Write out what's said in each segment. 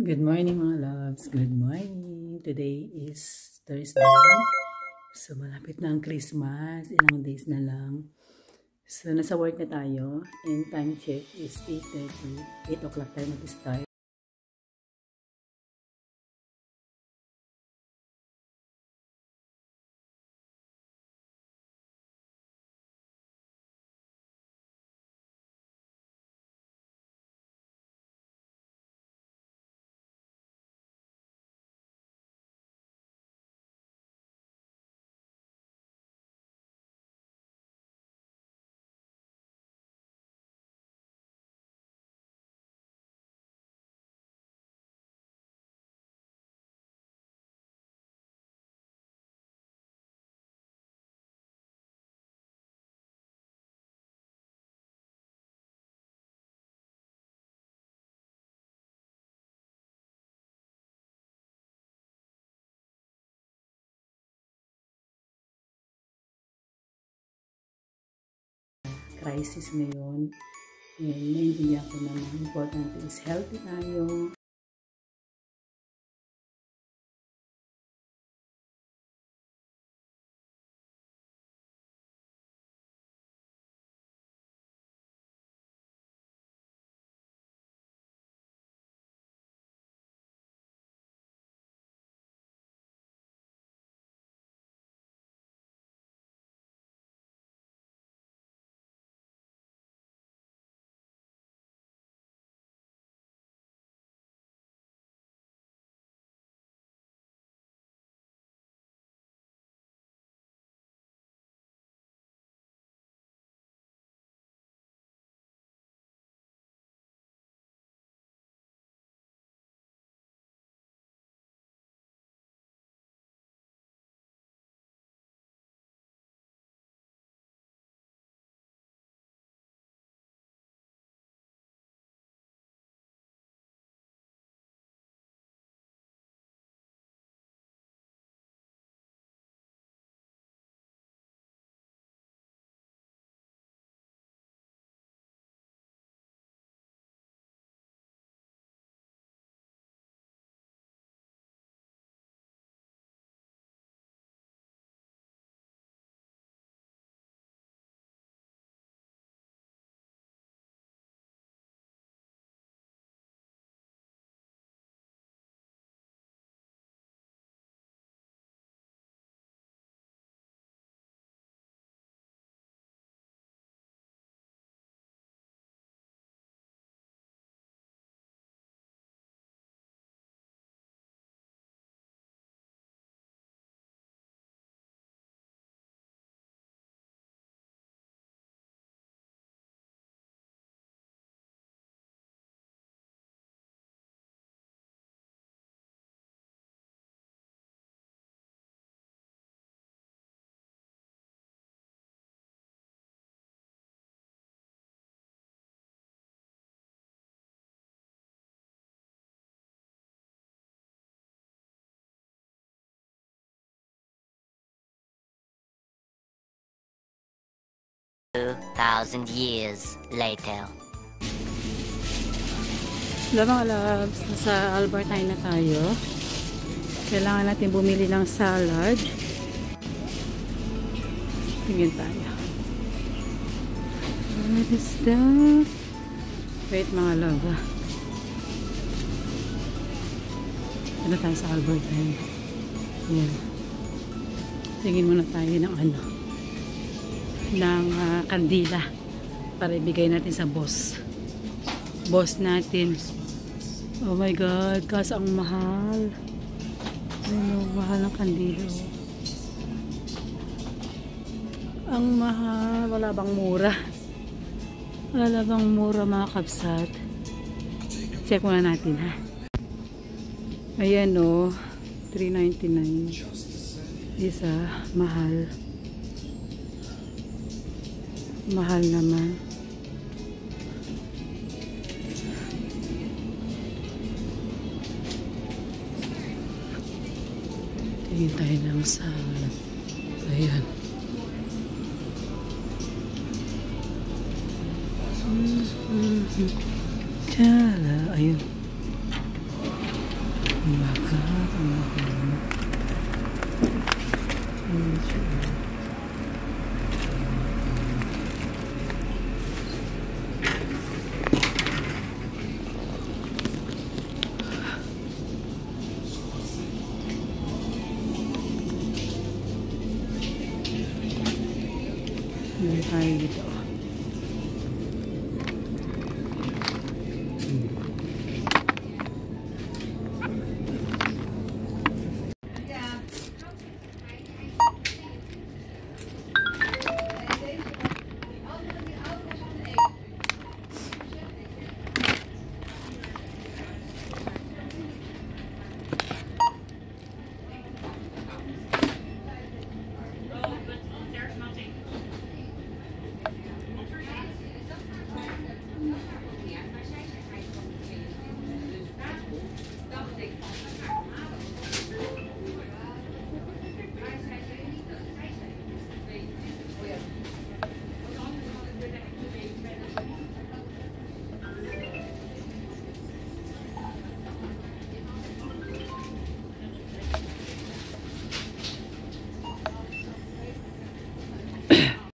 Good morning mga loves. Good morning. Today is Thursday. So malapit na ang Christmas. Ilang days na lang. So nasa work na tayo. And time check is 8:30. 8 o'clock tayo mag-start. Crisis ngayon. And naintindihan ko naman. Important is healthy tayo. Thousand years later. Hello mga loves. Nasa Albertine na tayo. Kailangan natin bumili ng salad. Tingin tayo. What is that? Wait mga love. Ano tayo sa Albertine? Yan. Tingin muna tayo ng ng kandila para ibigay natin sa boss natin. Oh my god, kas ang mahal. Ano, mahal ng kandila. Ang mahal. Wala bang mura? Wala bang mura mga kabsat? Check muna natin ha. Ayan o, $3.99 isa. Mahal. Mahal naman. Tingin tayo ng salad. Ayan. Tala. Ayun. Meron tayo dito.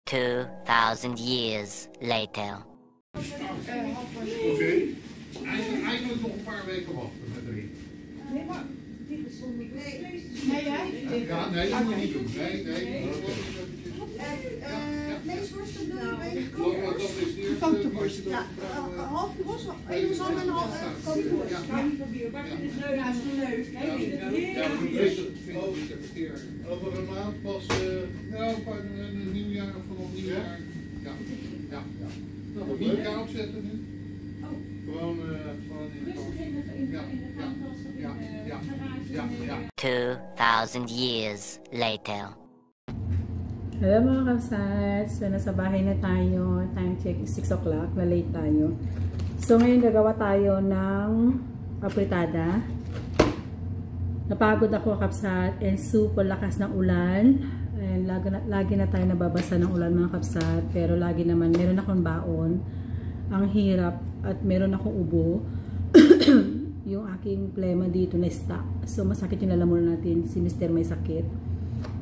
Two 2,000 years later. Oké. Eigenlijk nog een paar weken wachten met erin. Nee, maar dit is zonder. Nee, ja, nee, dat moet je niet doen. Nee. Vleesworst bedoel je? Dat is de eerste worst. Ja, een halve worst. Eén zalm en een halve gekookte worst. Ja, Ja, is leuk. over een maand pas, een nieuwjaar of vanaf nieuwjaar. Ja. Nou, niet koud zetten nu. Gewoon in de kast. Ja. 2,000 years later. Hello mga kapsats, so nasa bahay na tayo, time check is 6 o'clock, na late tayo. So ngayon gagawa tayo ng apritada. Napagod ako kapsat and super lakas ng ulan. And lagi na tayo nababasa ng ulan mga kapsat, pero lagi naman meron akong baon. Ang hirap at meron akong ubo. Yung aking plema dito na stuck. So masakit yung lalamunan natin, si Mr. may sakit.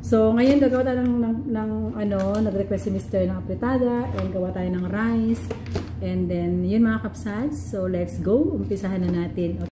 So, ngayon gagawa tayo nag-request si Mr. ng apritada and gawa tayo ng rice. And then, yun mga kapsats. So, let's go. Umpisahan na natin.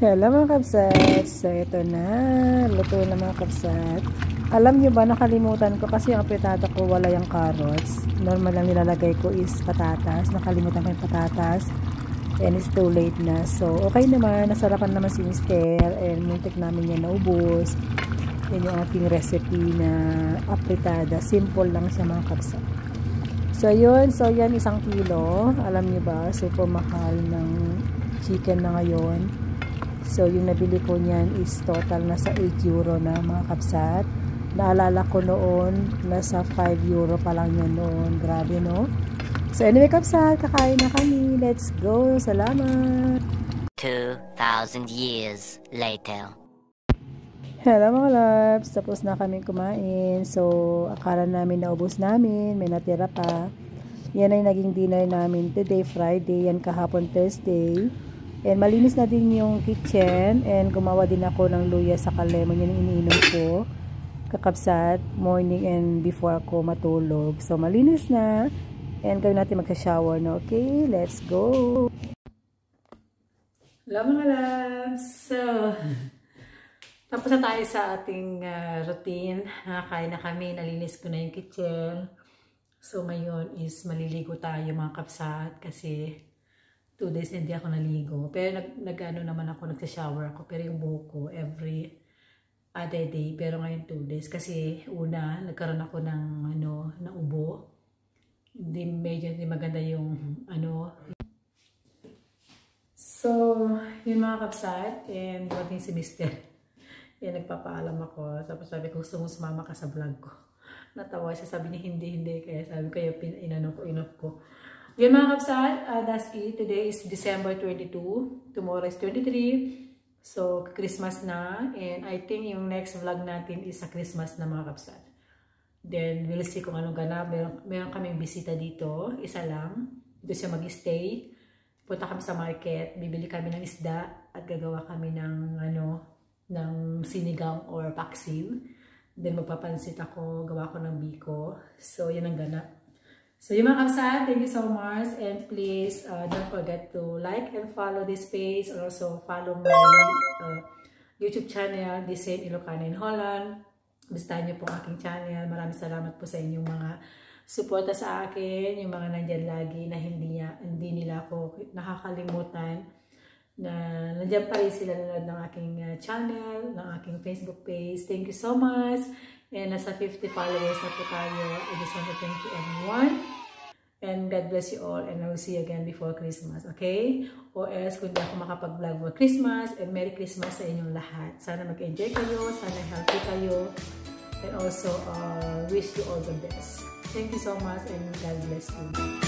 Hello mga kapsat. So ito na, luto na mga kapsat. Alam nyo ba, nakalimutan ko kasi yung apritada ko wala yung carrots. Normal lang nilalagay ko is patatas. Nakalimutan ko yung patatas and it's too late na. So okay naman, nasarapan naman si Mr. and muntik namin yan naubos. Yan yung ating recipe na apritada. Simple lang siya mga kapsat. So yun, so yan 1 kilo. Alam niyo ba, super mahal ng chicken na ngayon. So yung nabili ko niyan is total nasa 8 euro na mga kapsat. Naalala ko noon, nasa 5 euro pa lang yan noon. Grabe no? So anyway kapsat, kakain na kami. Let's go. Salamat! 2,000 years later. Hello mga loves, tapos na kami kumain. So, akala namin naubos namin, may natira pa. Yan ay naging dinner namin today, Friday, yan kahapon Thursday. And malinis na din yung kitchen. And gumawa din ako ng luya sa lemon, yan yung iniinom ko. Kakapsat, morning and before ako matulog. So, malinis na. And gawin natin magsa-shower na. Okay, let's go! Hello mga loves! So, tapos na tayo sa ating routine. Nakakain na kami, nalinis ko na yung kitchen. So, ngayon is maliligo tayo mga kapsat kasi 2 days hindi ako naligo. Pero nag-ano naman ako, nagsha-shower ako. Pero yung buhok ko every other day. Pero ngayon 2 days kasi una, nagkaroon ako ng ubo. Medyo hindi maganda yung So, yun mga kapsat, and dumating si Mr. Yan, nagpapaalam ako. Tapos sabi ko, gusto mo sumama ka sa vlog ko. Natawa siya, sabi niya, hindi. Kaya sabi ko, inoff ko. Yun mga kapsat, that's it. Today is December 22. Tomorrow is 23. So, Christmas na. And I think yung next vlog natin is sa Christmas na mga kapsat. Then, we'll see kung anong ganap. Meron kaming bisita dito. Isa lang. Dito siya mag-stay. Punta kami sa market, bibili kami ng isda at gagawa kami ng sinigang or paksiw. Then magpapansit ako, gawa ko ng biko. So yan ang ganap. So yung mga kapsat, thank you so much, and please don't forget to like and follow this page, and also follow my YouTube channel, Desain Ilocano in Holland. Bisitahin niyo po ang aking channel. Maraming salamat po sa inyong mga suporta sa akin, yung mga nandyan lagi na hindi nila ako nakakalimutan, na nandyan pa rin sila nanonood ng aking channel, ng aking Facebook page. Thank you so much. And nasa 50 followers na po tayo. I just want to thank you everyone. And God bless you all. And I will see you again before Christmas. Okay? O else, kung di ako makapag-vlog for Christmas, and Merry Christmas sa inyong lahat. Sana mag-enjoy kayo. Sana healthy kayo. And also, wish you all the best. Thank you so much, and God bless you.